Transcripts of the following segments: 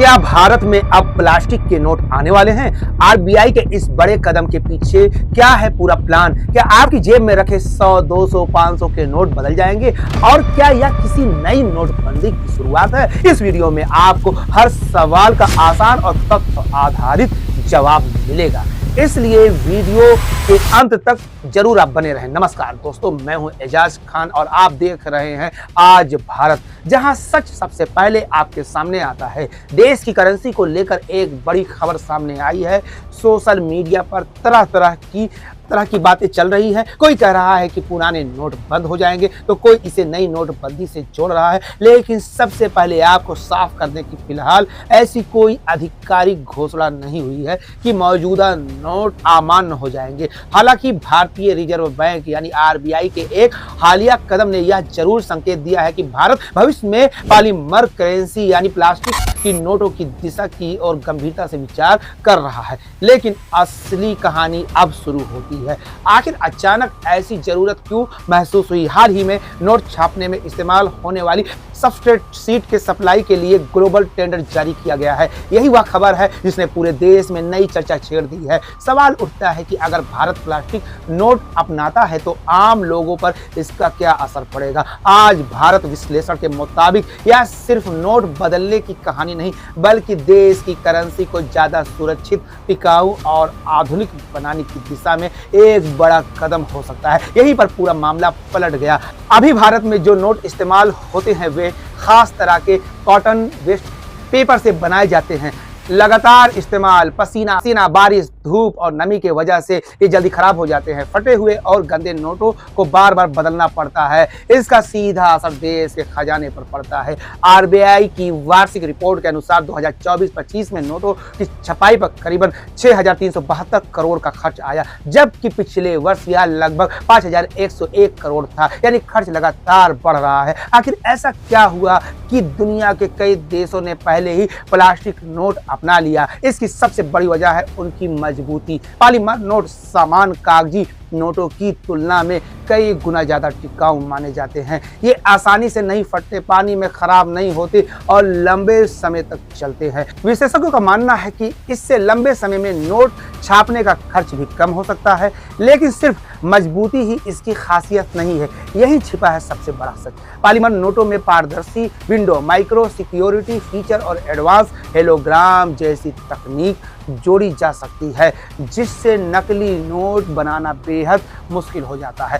क्या भारत में अब प्लास्टिक के नोट आने वाले हैं? आरबीआई के इस बड़े कदम के पीछे क्या है पूरा प्लान? क्या आपकी जेब में रखे 100, 200, 500 के नोट बदल जाएंगे? और क्या यह किसी नई नोटबंदी की शुरुआत है? इस वीडियो में आपको हर सवाल का आसान और तथ्य आधारित जवाब मिलेगा, इसलिए वीडियो के अंत तक जरूर आप बने रहें। नमस्कार दोस्तों, मैं हूं एजाज खान और आप देख रहे हैं आज भारत, जहां सच सबसे पहले आपके सामने आता है। देश की करेंसी को लेकर एक बड़ी खबर सामने आई है। सोशल मीडिया पर तरह की बातें चल रही है। कोई कह रहा है कि पुराने नोट बंद हो जाएंगे, तो कोई इसे नई नोटबंदी से जोड़ रहा है। लेकिन सबसे पहले आपको साफ कर दें कि फिलहाल ऐसी कोई आधिकारिक घोषणा नहीं हुई है कि मौजूदा नोट अमान्य हो जाएंगे। हालांकि भारतीय रिजर्व बैंक यानी आरबीआई के एक हालिया कदम ने यह जरूर संकेत दिया है कि भारत भविष्य में पॉलीमर करेंसी यानी प्लास्टिक की नोटों की दिशा की और गंभीरता से विचार कर रहा है। लेकिन असली कहानी अब शुरू होती है। आखिर अचानक ऐसी जरूरत क्यों महसूस हुई? हाल ही में नोट छापने में इस्तेमाल होने वाली सब्सट्रेट शीट के सप्लाई के लिए ग्लोबल टेंडर जारी किया गया है। यही वह खबर है जिसने पूरे देश में नई चर्चा छेड़ दी है। सवाल उठता है कि अगर भारत प्लास्टिक नोट अपनाता है तो आम लोगों पर इसका क्या असर पड़ेगा? आज भारत विश्लेषण के मुताबिक यह सिर्फ नोट बदलने की कहानी नहीं, बल्कि देश की करेंसी को ज्यादा सुरक्षित, टिकाऊ और आधुनिक बनाने की दिशा में एक बड़ा कदम हो सकता है। यहीं पर पूरा मामला पलट गया। अभी भारत में जो नोट इस्तेमाल होते हैं वे खास तरह के कॉटन वेस्ट पेपर से बनाए जाते हैं। लगातार इस्तेमाल, पसीना, बारिश, धूप और नमी के वजह से ये जल्दी खराब हो जाते हैं। फटे हुए और गंदे नोटों को बार बार बदलना पड़ता है। इसका सीधा असर देश के खजाने पर पड़ता है। आरबीआई की वार्षिक रिपोर्ट के अनुसार 2024-25 में नोटों की छपाई पर करीबन 6,372 करोड़ का खर्च आया, जबकि पिछले वर्ष यह लगभग 5,101 करोड़ था। यानी खर्च लगातार बढ़ रहा है। आखिर ऐसा क्या हुआ कि दुनिया के कई देशों ने पहले ही प्लास्टिक नोट अपना लिया? इसकी सबसे बड़ी वजह है उनकी मजबूती। पॉलीमर नोट सामान्य कागजी नोटों की तुलना में कई गुना ज्यादा टिकाऊ माने जाते हैं। ये आसानी से नहीं फटते, पानी में खराब नहीं होते और लंबे समय तक चलते हैं। विशेषज्ञों का मानना है कि इससे लंबे समय में नोट छापने का खर्च भी कम हो सकता है। लेकिन सिर्फ मजबूती ही इसकी खासियत नहीं है, यही छिपा है सबसे बड़ा सच। पॉलीमर नोटों में पारदर्शी विंडो, माइक्रो सिक्योरिटी फीचर और एडवांस हेलोग्राम जैसी तकनीक जोड़ी जा सकती है, जिससे नकली नोट बनाना बेहद मुश्किल हो जाता है।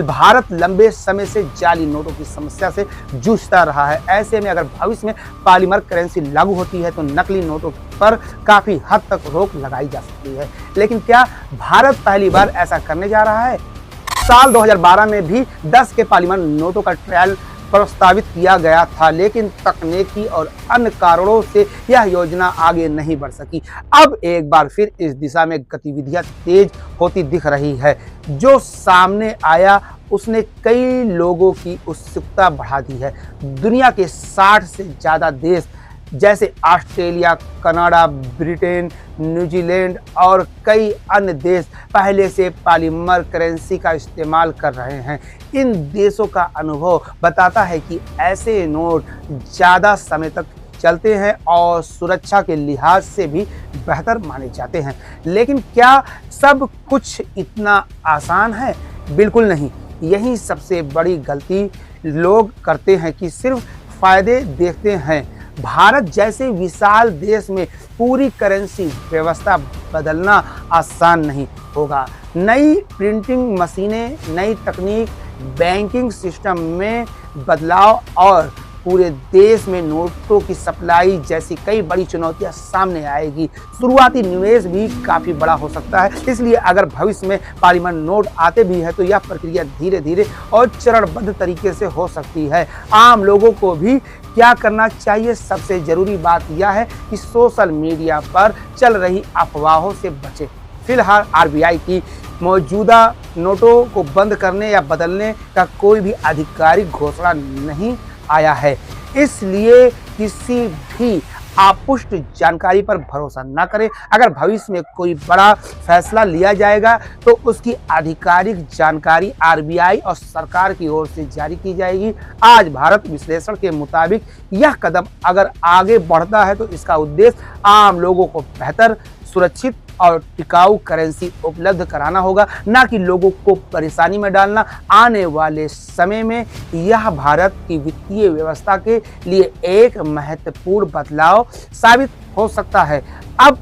भारत लंबे समय से जाली नोटों की समस्या से जूझता रहा है। ऐसे में अगर भविष्य में पॉलीमर करेंसी लागू होती है तो नकली नोटों पर काफी हद तक रोक लगाई जा सकती है। लेकिन क्या भारत पहली बार ऐसा करने जा रहा है? साल 2012 में भी 10 के पॉलीमर नोटों का ट्रायल प्रस्तावित किया गया था, लेकिन तकनीकी और अन्य कारणों से यह योजना आगे नहीं बढ़ सकी। अब एक बार फिर इस दिशा में गतिविधियां तेज होती दिख रही है। जो सामने आया उसने कई लोगों की उत्सुकता बढ़ा दी है। दुनिया के 60 से ज्यादा देश जैसे ऑस्ट्रेलिया, कनाडा, ब्रिटेन, न्यूजीलैंड और कई अन्य देश पहले से पॉलीमर करेंसी का इस्तेमाल कर रहे हैं। इन देशों का अनुभव बताता है कि ऐसे नोट ज़्यादा समय तक चलते हैं और सुरक्षा के लिहाज से भी बेहतर माने जाते हैं। लेकिन क्या सब कुछ इतना आसान है? बिल्कुल नहीं। यही सबसे बड़ी गलती लोग करते हैं कि सिर्फ फायदे देखते हैं। भारत जैसे विशाल देश में पूरी करेंसी व्यवस्था बदलना आसान नहीं होगा। नई प्रिंटिंग मशीनें, नई तकनीक, बैंकिंग सिस्टम में बदलाव और पूरे देश में नोटों की सप्लाई जैसी कई बड़ी चुनौतियां सामने आएगी। शुरुआती निवेश भी काफ़ी बड़ा हो सकता है। इसलिए अगर भविष्य में पॉलीमर नोट आते भी है तो यह प्रक्रिया धीरे धीरे और चरणबद्ध तरीके से हो सकती है। आम लोगों को भी क्या करना चाहिए? सबसे जरूरी बात यह है कि सोशल मीडिया पर चल रही अफवाहों से बचें। फिलहाल आरबीआई की मौजूदा नोटों को बंद करने या बदलने का कोई भी आधिकारिक घोषणा नहीं आया है, इसलिए किसी भी अपुष्ट जानकारी पर भरोसा न करें। अगर भविष्य में कोई बड़ा फैसला लिया जाएगा तो उसकी आधिकारिक जानकारी आरबीआई और सरकार की ओर से जारी की जाएगी। आज भारत विश्लेषण के मुताबिक यह कदम अगर आगे बढ़ता है तो इसका उद्देश्य आम लोगों को बेहतर, सुरक्षित और टिकाऊ करेंसी उपलब्ध कराना होगा, ना कि लोगों को परेशानी में डालना। आने वाले समय में यह भारत की वित्तीय व्यवस्था के लिए एक महत्वपूर्ण बदलाव साबित हो सकता है। अब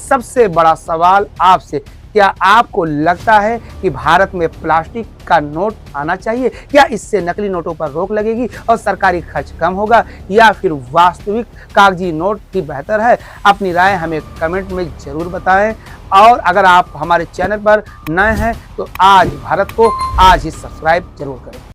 सबसे बड़ा सवाल आपसे, क्या आपको लगता है कि भारत में प्लास्टिक का नोट आना चाहिए? क्या इससे नकली नोटों पर रोक लगेगी और सरकारी खर्च कम होगा, या फिर वास्तविक कागजी नोट ही बेहतर है? अपनी राय हमें कमेंट में जरूर बताएं। और अगर आप हमारे चैनल पर नए हैं तो आज भारत को आज ही सब्सक्राइब जरूर करें।